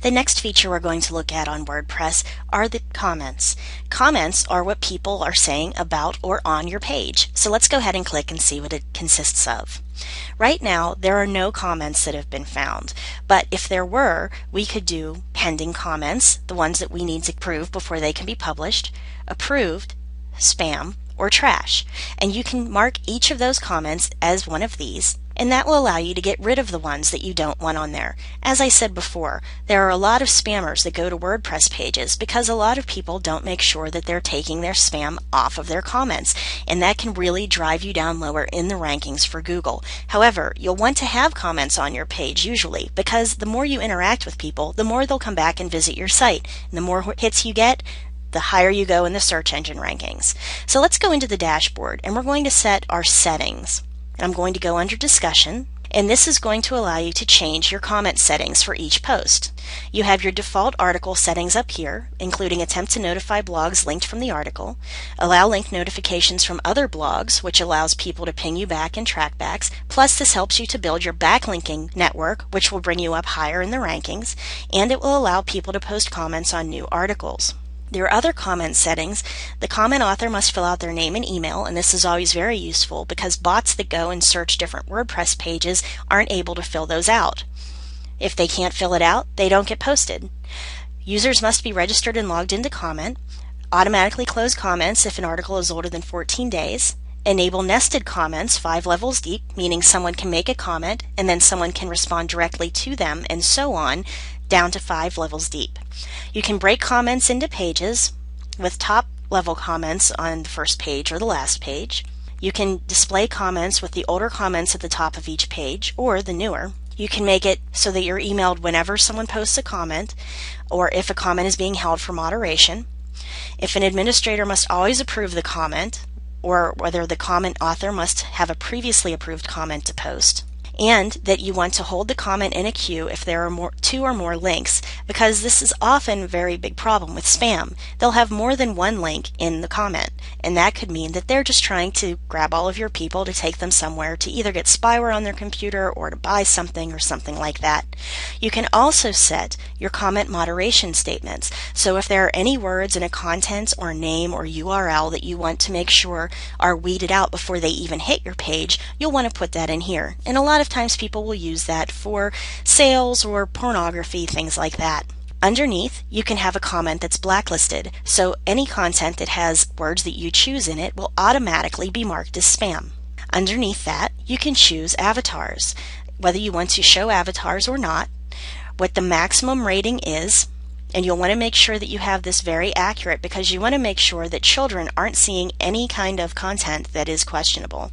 The next feature we're going to look at on WordPress are the comments. Comments are what people are saying about or on your page. So let's go ahead and click and see what it consists of. Right now, there are no comments that have been found, but if there were, we could do pending comments, the ones that we need to approve before they can be published, approved, spam, or trash. And you can mark each of those comments as one of these, and that will allow you to get rid of the ones that you don't want on there. As I said before, there are a lot of spammers that go to WordPress pages because a lot of people don't make sure that they're taking their spam off of their comments, and that can really drive you down lower in the rankings for Google. However, you'll want to have comments on your page usually, because the more you interact with people, the more they'll come back and visit your site. And the more hits you get, the higher you go in the search engine rankings. So let's go into the dashboard, and we're going to set our settings. I'm going to go under discussion, and this is going to allow you to change your comment settings for each post. You have your default article settings up here, including attempt to notify blogs linked from the article, allow link notifications from other blogs, which allows people to ping you back and trackbacks, plus this helps you to build your backlinking network, which will bring you up higher in the rankings, and it will allow people to post comments on new articles. There are other comment settings. The comment author must fill out their name and email, and this is always very useful because bots that go and search different WordPress pages aren't able to fill those out. If they can't fill it out, they don't get posted. Users must be registered and logged in to comment. Automatically close comments if an article is older than 14 days. Enable nested comments 5 levels deep, meaning someone can make a comment and then someone can respond directly to them, and so on, down to 5 levels deep. You can break comments into pages with top level comments on the first page or the last page. You can display comments with the older comments at the top of each page or the newer. You can make it so that you're emailed whenever someone posts a comment or if a comment is being held for moderation. If an administrator must always approve the comment, or whether the comment author must have a previously approved comment to post. And that you want to hold the comment in a queue if there are 2 or more links, because this is often a very big problem with spam. They'll have more than one link in the comment, and that could mean that they're just trying to grab all of your people to take them somewhere to either get spyware on their computer or to buy something or something like that. You can also set your comment moderation statements. So if there are any words in a content or name or URL that you want to make sure are weeded out before they even hit your page, you'll want to put that in here. And a lot of times people will use that for sales or pornography, things like that. Underneath, you can have a comment that's blacklisted, so any content that has words that you choose in it will automatically be marked as spam. Underneath that, you can choose avatars, whether you want to show avatars or not, what the maximum rating is, and you'll want to make sure that you have this very accurate because you want to make sure that children aren't seeing any kind of content that is questionable.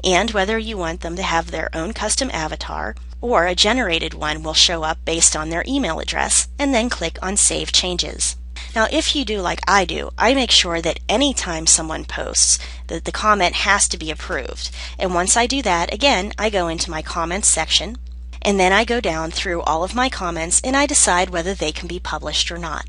And whether you want them to have their own custom avatar or a generated one will show up based on their email address, and then click on Save Changes. Now if you do like I do, I make sure that anytime someone posts that the comment has to be approved. And once I do that, again, I go into my comments section, and then I go down through all of my comments and I decide whether they can be published or not.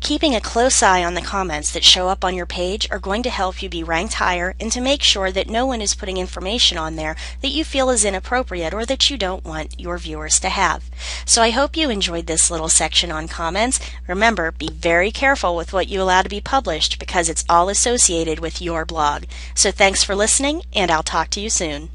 Keeping a close eye on the comments that show up on your page are going to help you be ranked higher and to make sure that no one is putting information on there that you feel is inappropriate or that you don't want your viewers to have. So I hope you enjoyed this little section on comments. Remember, be very careful with what you allow to be published because it's all associated with your blog. So thanks for listening, and I'll talk to you soon.